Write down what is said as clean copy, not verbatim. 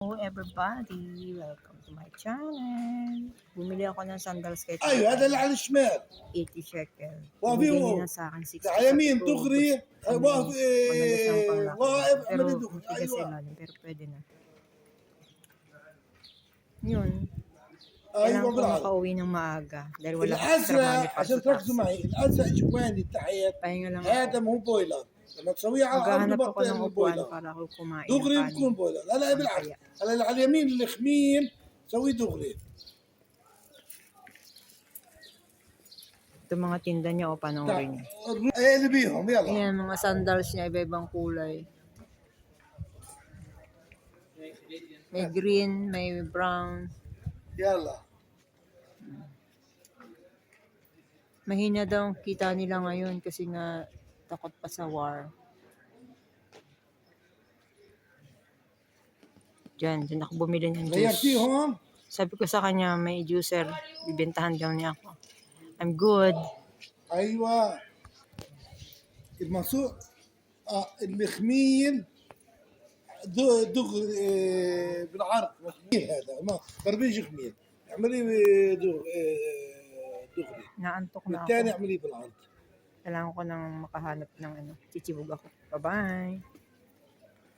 Hello everybody, welcome to my channel. Bumili ako ng sandals kay ايوه هذا اللي على الشمال 80 shekel. وفي Bumili هو niya sa akin 60. على يمين دغري Madalas lang pang laki. واقف Pero اعمل دغري matigas sa ايوه ilalim, pero pwede na. Yun, ايوه kailangan ko بالعرض makauwi ng maaga dahil wala akong extra الازرق money para عشان sa تركزوا taxi. معي الازرق شوفاني تحت Pahinga lang ako. هذا مو بويلر لما تسويه على الارض Maghahanap ako بطل ng upuan البويلر para ako kumain ng دغري kanin. بكون بويلر لا لا بالعكس Kaya, على على اليمين الخمين سويه دغري ito mga tinda niya o panoorin niya. ايه اللي بيهم يلا Ayan, mga sandals niya, iba-ibang kulay. May green, may brown. يلا Mahina daw ang kita nila ngayon kasi nga takot pa sa war. Diyan ako bumili ng juice. غيرتيهم Sabi ko sa kanya, may juicer, bibentahan daw niya ako. I'm good. ايوه المنصور الخمين دغري بالعرض خمين هذا ما بربيج خمين اعملي دغري Naantok na والثاني ako. اعمليه بالعرض Kailangan ko nang makahanap ng chichibog ako. Bye-bye.